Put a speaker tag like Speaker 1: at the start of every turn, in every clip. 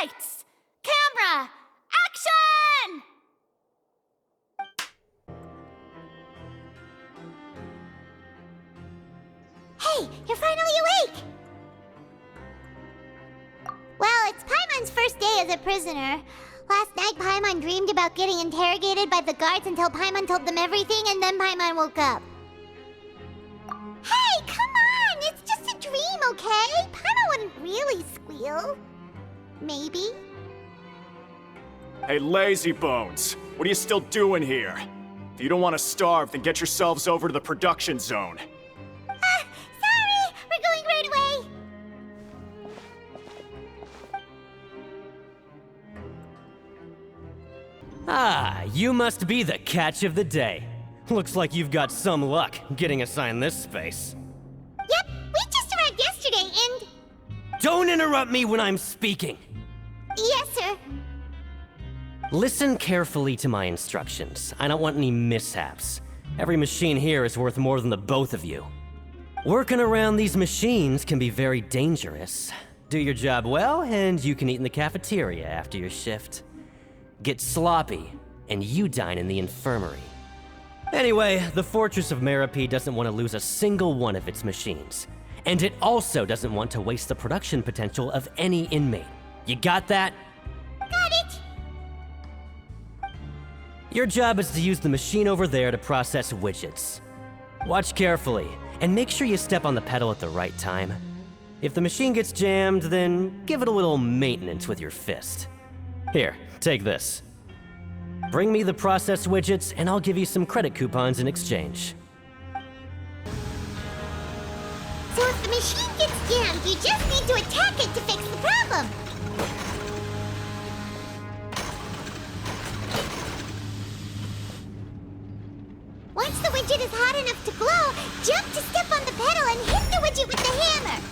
Speaker 1: Lights! Camera! Action! Hey, you're finally awake! Well, it's Paimon's first day as a prisoner. Last night, Paimon dreamed about getting interrogated by the guards until Paimon told them everything, and then Paimon woke up. Hey, come on! It's just a dream, okay? Paimon wouldn't really squeal. Maybe.
Speaker 2: Hey, lazy bones! What are you still doing here? If you don't want to starve, then get yourselves over to the production zone.
Speaker 1: Sorry! We're going right away!
Speaker 3: Ah, you must be the catch of the day. Looks like you've got some luck getting assigned this space.
Speaker 1: Yep, we just arrived yesterday and...
Speaker 3: Don't interrupt me when I'm speaking!
Speaker 1: Yes, sir.
Speaker 3: Listen carefully to my instructions. I don't want any mishaps. Every machine here is worth more than the both of you. Working around these machines can be very dangerous. Do your job well, and you can eat in the cafeteria after your shift. Get sloppy, and you dine in the infirmary. Anyway, the Fortress of Meropide doesn't want to lose a single one of its machines. And it also doesn't want to waste the production potential of any inmate. You got that?
Speaker 1: Got it!
Speaker 3: Your job is to use the machine over there to process widgets. Watch carefully, and make sure you step on the pedal at the right time. If the machine gets jammed, then give it a little maintenance with your fist. Here, take this. Bring me the process widgets, and I'll give you some credit coupons in exchange.
Speaker 1: So if the machine gets jammed, you just need to attack it to fix the problem. Once the widget is hot enough to glow, jump to step on the pedal and hit the widget with the hammer.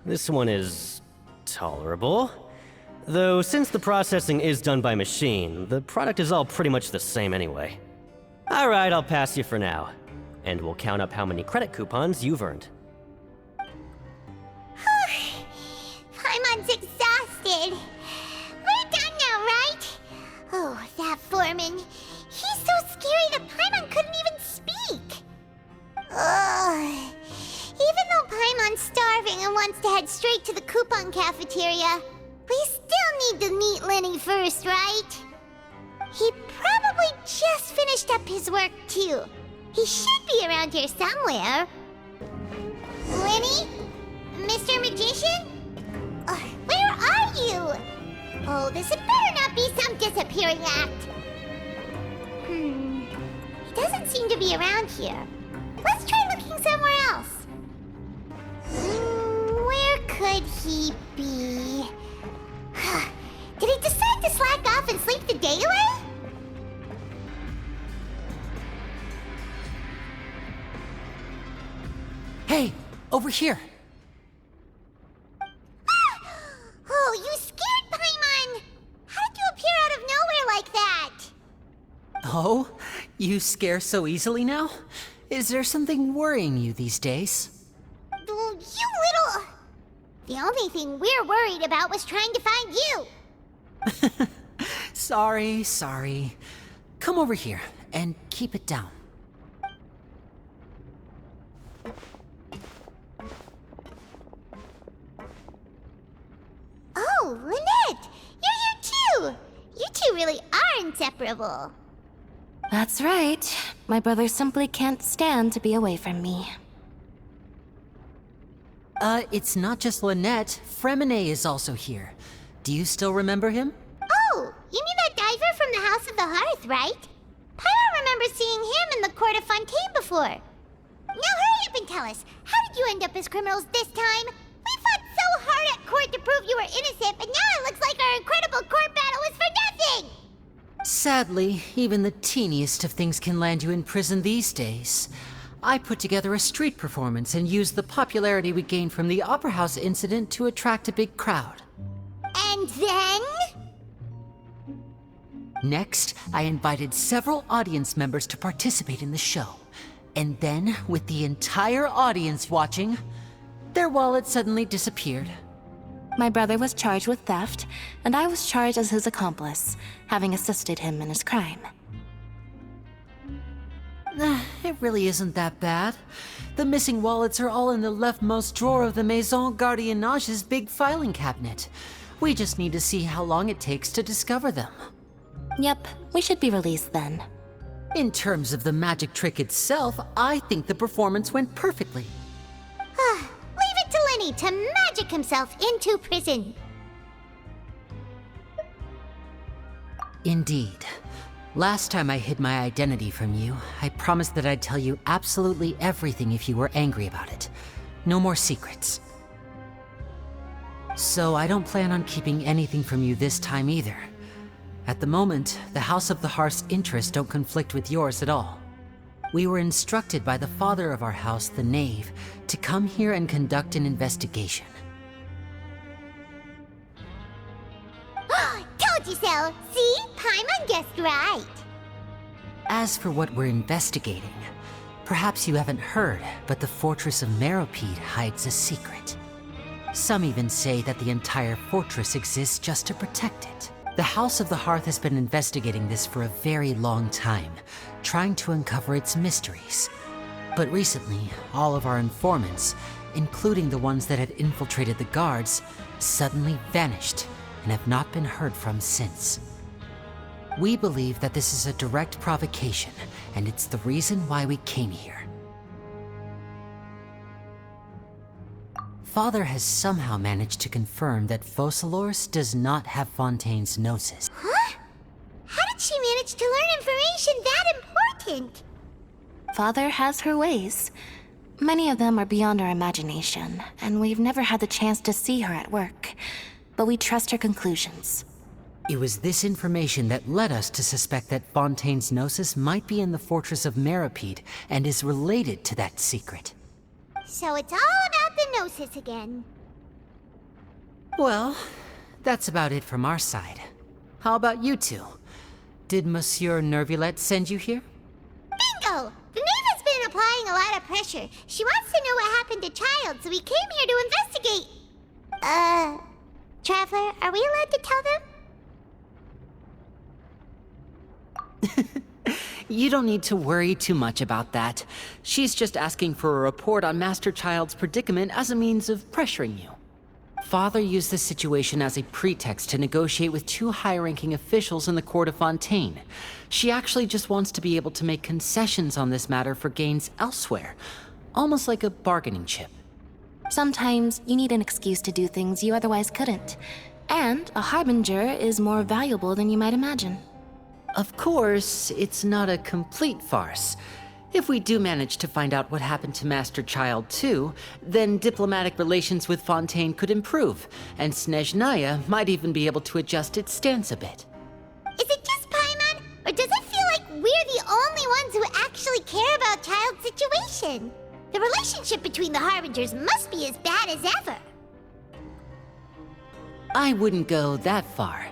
Speaker 3: This one is tolerable. Though since the processing is done by machine, the product is all pretty much the same anyway. Alright, I'll pass you for now. And we'll count up how many credit coupons you've earned.
Speaker 1: Paimon's exhausted. We're done now, right? Oh, that foreman. He's so scary that Paimon couldn't even speak. Ugh. Even though Paimon's starving and wants to head straight to the coupon cafeteria, we still need to meet Lenny first, right? He probably just finished up his work, too. He should be around here somewhere. Lenny? Mr. Magician? Where are you? Oh, this had better not be some disappearing act. He doesn't seem to be around here. Let's try looking somewhere else. Where could he be? Did he decide to slack off and sleep the day away?
Speaker 4: Hey, over here.
Speaker 1: Oh, you scared Paimon! How did you appear out of nowhere like that?
Speaker 4: Oh, you scare so easily now? Is there something worrying you these days?
Speaker 1: You little... The only thing we're worried about was trying to find you.
Speaker 4: Sorry. Come over here and keep it down.
Speaker 1: Oh, Lynette! You're here too! You two really are inseparable.
Speaker 5: That's right. My brother simply can't stand to be away from me.
Speaker 4: It's not just Lynette. Fremine is also here. Do you still remember him?
Speaker 1: Oh, you mean that diver from the House of the Hearth, right? Pyro remembers seeing him in the Court of Fontaine before. hurry up and tell us, how did you end up as criminals this time? We fought so hard at court to prove you were innocent, but now it looks like our incredible court battle was for nothing!
Speaker 4: Sadly, even the teeniest of things can land you in prison these days. I put together a street performance and used the popularity we gained from the Opera House incident to attract a big crowd.
Speaker 1: And then?
Speaker 4: Next, I invited several audience members to participate in the show. And then, with the entire audience watching, their wallet suddenly disappeared.
Speaker 5: My brother was charged with theft, and I was charged as his accomplice, having assisted him in his crime.
Speaker 4: It really isn't that bad. The missing wallets are all in the leftmost drawer of the Maison Gardiennage's big filing cabinet. We just need to see how long it takes to discover them.
Speaker 5: Yep, we should be released then.
Speaker 4: In terms of the magic trick itself, I think the performance went perfectly.
Speaker 1: Leave it to Lenny to magic himself into prison.
Speaker 4: Indeed. Last time I hid my identity from you, I promised that I'd tell you absolutely everything if you were angry about it. No more secrets. So I don't plan on keeping anything from you this time either. At the moment, the House of the Hearth's interests don't conflict with yours at all. We were instructed by the father of our house, the Knave, to come here and conduct an investigation.
Speaker 1: Told you so! See? Paimon guessed right.
Speaker 4: As for what we're investigating, perhaps you haven't heard, but the fortress of Meropide hides a secret. Some even say that the entire fortress exists just to protect it. The House of the Hearth has been investigating this for a very long time, trying to uncover its mysteries. But recently, all of our informants, including the ones that had infiltrated the guards, suddenly vanished and have not been heard from since. We believe that this is a direct provocation, and it's the reason why we came here. Father has somehow managed to confirm that Focalors does not have Fontaine's Gnosis.
Speaker 1: Huh? How did she manage to learn information that important?
Speaker 5: Father has her ways. Many of them are beyond our imagination, and we've never had the chance to see her at work. But we trust her conclusions.
Speaker 4: It was this information that led us to suspect that Fontaine's Gnosis might be in the fortress of Meropide and is related to that secret.
Speaker 1: So it's all about the Gnosis again.
Speaker 4: Well, that's about it from our side. How about you two? Did Monsieur Nervulette send you here?
Speaker 1: Bingo! The Knave has been applying a lot of pressure. She wants to know what happened to Child, so we came here to investigate. Traveler, are we allowed to tell them?
Speaker 4: You don't need to worry too much about that. She's just asking for a report on Master Child's predicament as a means of pressuring you. Father used this situation as a pretext to negotiate with two high-ranking officials in the court of Fontaine. She actually just wants to be able to make concessions on this matter for gains elsewhere, almost like a bargaining chip.
Speaker 5: Sometimes you need an excuse to do things you otherwise couldn't. And a harbinger is more valuable than you might imagine.
Speaker 4: Of course, it's not a complete farce. If we do manage to find out what happened to Master Child too, then diplomatic relations with Fontaine could improve, and Snezhnaya might even be able to adjust its stance a bit.
Speaker 1: Is it just Paimon, or does it feel like we're the only ones who actually care about Child's situation? The relationship between the Harbingers must be as bad as ever.
Speaker 4: I wouldn't go that far.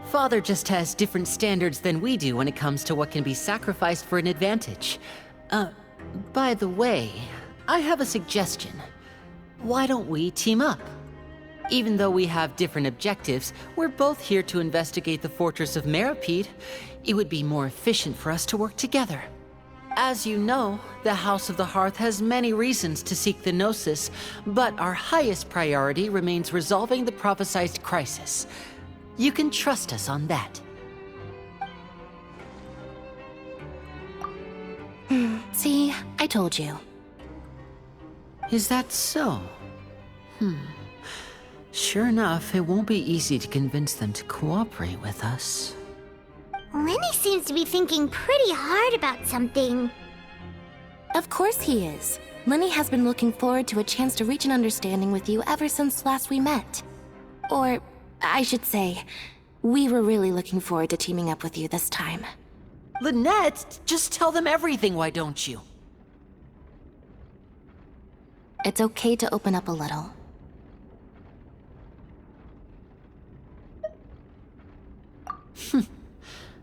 Speaker 4: Father just has different standards than we do when it comes to what can be sacrificed for an advantage. By the way, I have a suggestion. Why don't we team up? Even though we have different objectives, we're both here to investigate the fortress of Meropide. It would be more efficient for us to work together. As you know, the House of the Hearth has many reasons to seek the Gnosis, but our highest priority remains resolving the prophesized crisis. You can trust us on that.
Speaker 5: See, I told you.
Speaker 4: Is that so? Sure enough, it won't be easy to convince them to cooperate with us.
Speaker 1: Lenny seems to be thinking pretty hard about something.
Speaker 5: Of course he is. Lenny has been looking forward to a chance to reach an understanding with you ever since last we met. Or, I should say, we were really looking forward to teaming up with you this time.
Speaker 4: Lynette, just tell them everything, why don't you?
Speaker 5: It's okay to open up a little.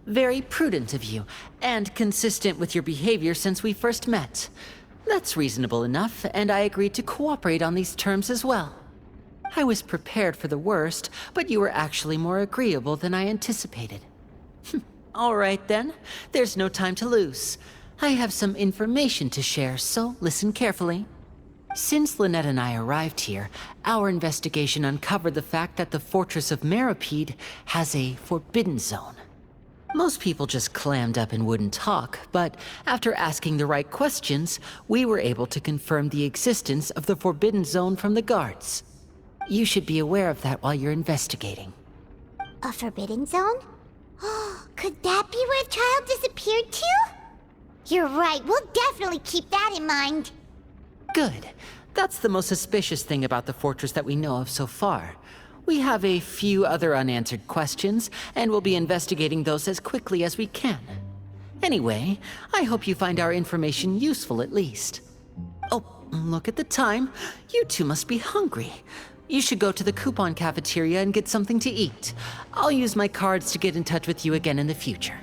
Speaker 4: Very prudent of you, and consistent with your behavior since we first met. That's reasonable enough, and I agreed to cooperate on these terms as well. I was prepared for the worst, but you were actually more agreeable than I anticipated. All right then, there's no time to lose. I have some information to share, so listen carefully. Since Lynette and I arrived here, our investigation uncovered the fact that the Fortress of Meropide has a forbidden zone. Most people just clammed up and wouldn't talk, but after asking the right questions, we were able to confirm the existence of the forbidden zone from the guards. You should be aware of that while you're investigating.
Speaker 1: A forbidden zone? Could that be where the child disappeared to? You're right, we'll definitely keep that in mind.
Speaker 4: Good. That's the most suspicious thing about the fortress that we know of so far. We have a few other unanswered questions, and we'll be investigating those as quickly as we can. Anyway, I hope you find our information useful at least. Oh, look at the time. You two must be hungry. You should go to the coupon cafeteria and get something to eat. I'll use my cards to get in touch with you again in the future.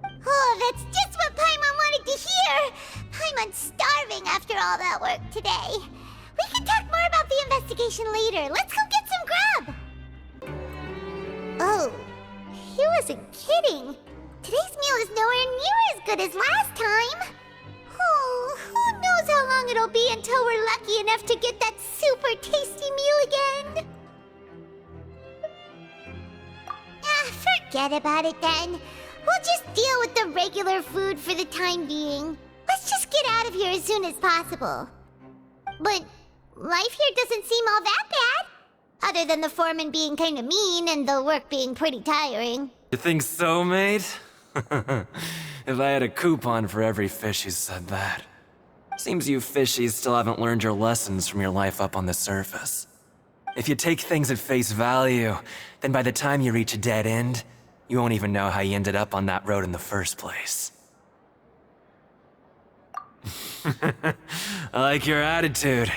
Speaker 1: Oh, that's just what Paimon wanted to hear! Paimon's starving after all that work today. We can talk more about the investigation later. Let's go get some grub! Oh, he wasn't kidding. Today's meal is nowhere near as good as last time. Oh, who knows how long it'll be until we're lucky enough to get that super tasty meal again? Forget about it then. We'll just deal with the regular food for the time being. Let's just get out of here as soon as possible. But life here doesn't seem all that bad. Other than the foreman being kinda mean and the work being pretty tiring.
Speaker 6: You think so, mate? If I had a coupon for every fish who said that. Seems you fishies still haven't learned your lessons from your life up on the surface. If you take things at face value, then by the time you reach a dead end, you won't even know how you ended up on that road in the first place. I like your attitude.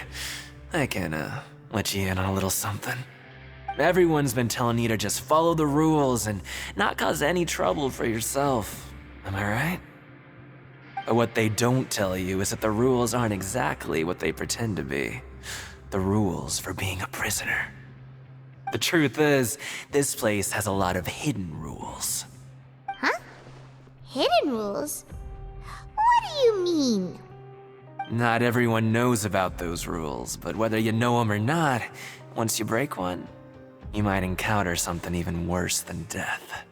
Speaker 6: I can, let you in on a little something. Everyone's been telling you to just follow the rules and not cause any trouble for yourself. Am I right? But what they don't tell you is that the rules aren't exactly what they pretend to be. The rules for being a prisoner. The truth is, this place has a lot of hidden rules.
Speaker 1: Huh? Hidden rules? What do you mean?
Speaker 6: Not everyone knows about those rules, but whether you know them or not, once you break one, you might encounter something even worse than death.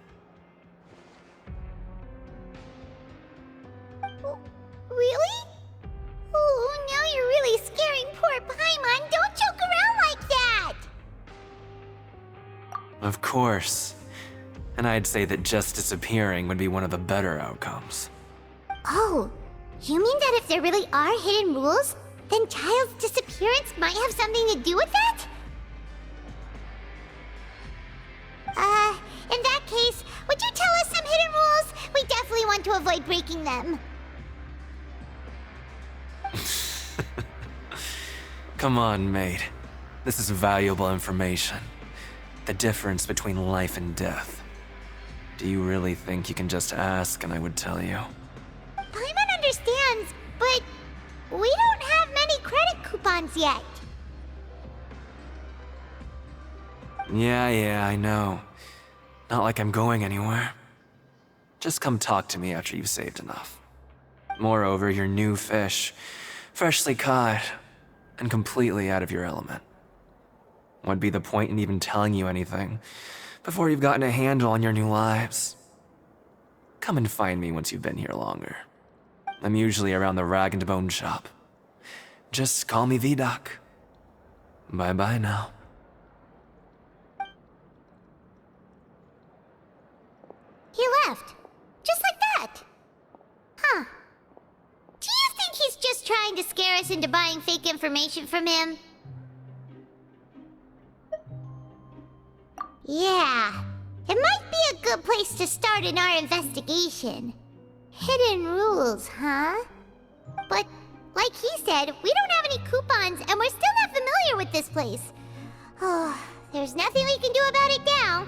Speaker 1: Really? Oh, now you're really scaring poor Paimon. Don't joke around like that!
Speaker 6: Of course. And I'd say that just disappearing would be one of the better outcomes.
Speaker 1: Oh, you mean that if there really are hidden rules, then Child's disappearance might have something to do with that? In that case, would you tell us some hidden rules? We definitely want to avoid breaking them.
Speaker 6: Come on, mate. This is valuable information. The difference between life and death. Do you really think you can just ask and I would tell you?
Speaker 1: Paimon understands, but we don't have many credit coupons yet.
Speaker 6: Yeah, I know. Not like I'm going anywhere. Just come talk to me after you've saved enough. Moreover, you're new fish, freshly caught, and completely out of your element. What'd be the point in even telling you anything before you've gotten a handle on your new lives? Come and find me once you've been here longer. I'm usually around the rag and bone shop. Just call me V-Doc. Bye-bye now.
Speaker 1: He left. Just like that. Huh. Do you think he's just trying to scare us into buying fake information from him? Yeah, it might be a good place to start in our investigation. Hidden rules, huh? But, like he said, we don't have any coupons and we're still not familiar with this place. Oh, there's nothing we can do about it now.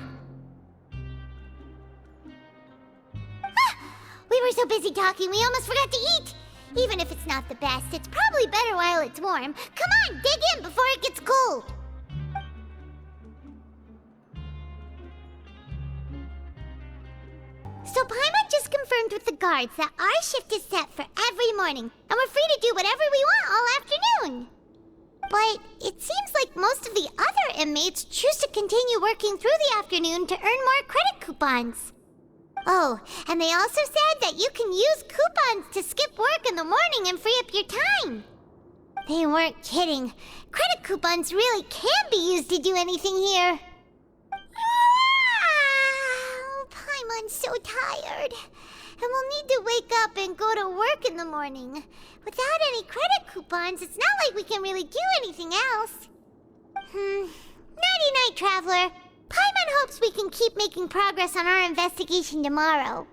Speaker 1: We were so busy talking, we almost forgot to eat. Even if it's not the best, it's probably better while it's warm. Come on, dig in before it gets cold. So Paimon just confirmed with the guards that our shift is set for every morning, and we're free to do whatever we want all afternoon. But it seems like most of the other inmates choose to continue working through the afternoon to earn more credit coupons. Oh, and they also said that you can use coupons to skip work in the morning and free up your time. They weren't kidding. Credit coupons really can be used to do anything here. Paimon's so tired. And we'll need to wake up and go to work in the morning. Without any credit coupons, it's not like we can really do anything else. Nighty-night, Traveler. Paimon hopes we can keep making progress on our investigation tomorrow.